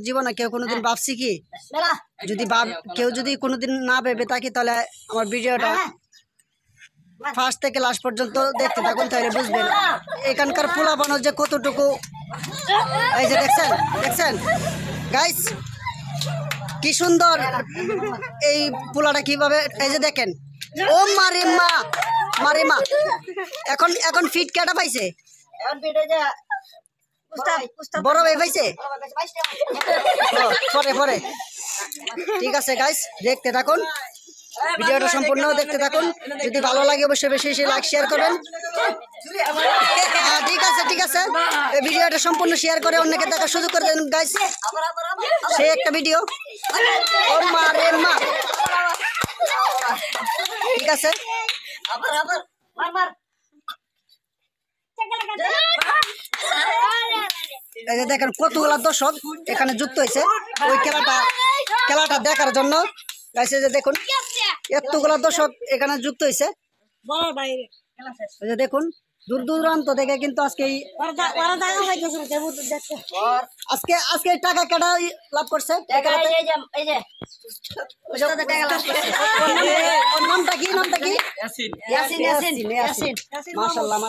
জীবনে কেউ কোনোদিন ভাবছি কি যদি কেউ যদি কোনোদিন না ভেবে থাকি তাহলে আমার ভিডিওটা ফার্স্ট থেকে লাস্ট পর্যন্ত দেখতে থাকুন, তাহলে বুঝবেন এখানকার পোলা বানানোর যে কতটুকু। এই যে দেখছেন দেখছেন গাইস কি সুন্দর এই পোলাটা কিভাবে, এই যে দেখেন ও মারিমা মারিমা এখন এখন ফিট কেটা পাইছে, বড় ভাই পাইছে পরে পরে। ঠিক আছে গাইস দেখতে থাকুন, ভিডিওটা সম্পূর্ণ দেখতে থাকুন। যদি ভালো লাগে অবশ্যই বেশি বেশি লাইক শেয়ার করবেন। ঠিক আছে ঠিক আছে, এই ভিডিওটা সম্পূর্ণ শেয়ার করে অন্যকে দেখার সুযোগ করে দেন গাইস। সে একটা ভিডিও ও মা রে মা। ঠিক আছে এই যে দেখেন কতগুলা দর্শক এখানে যুক্ত হয়েছে ওই খেলাটা দেখার জন্য। গাইস এই যে দেখুন এতগুলা দর্শক এখানে যুক্ত হয়েছে, এই যে দেখুন দূর দূরান্ত থেকে কিন্তু আজকে আজকে টাকা কেটা লাভ করছে। নামটা কি মাশাআল্লাহ।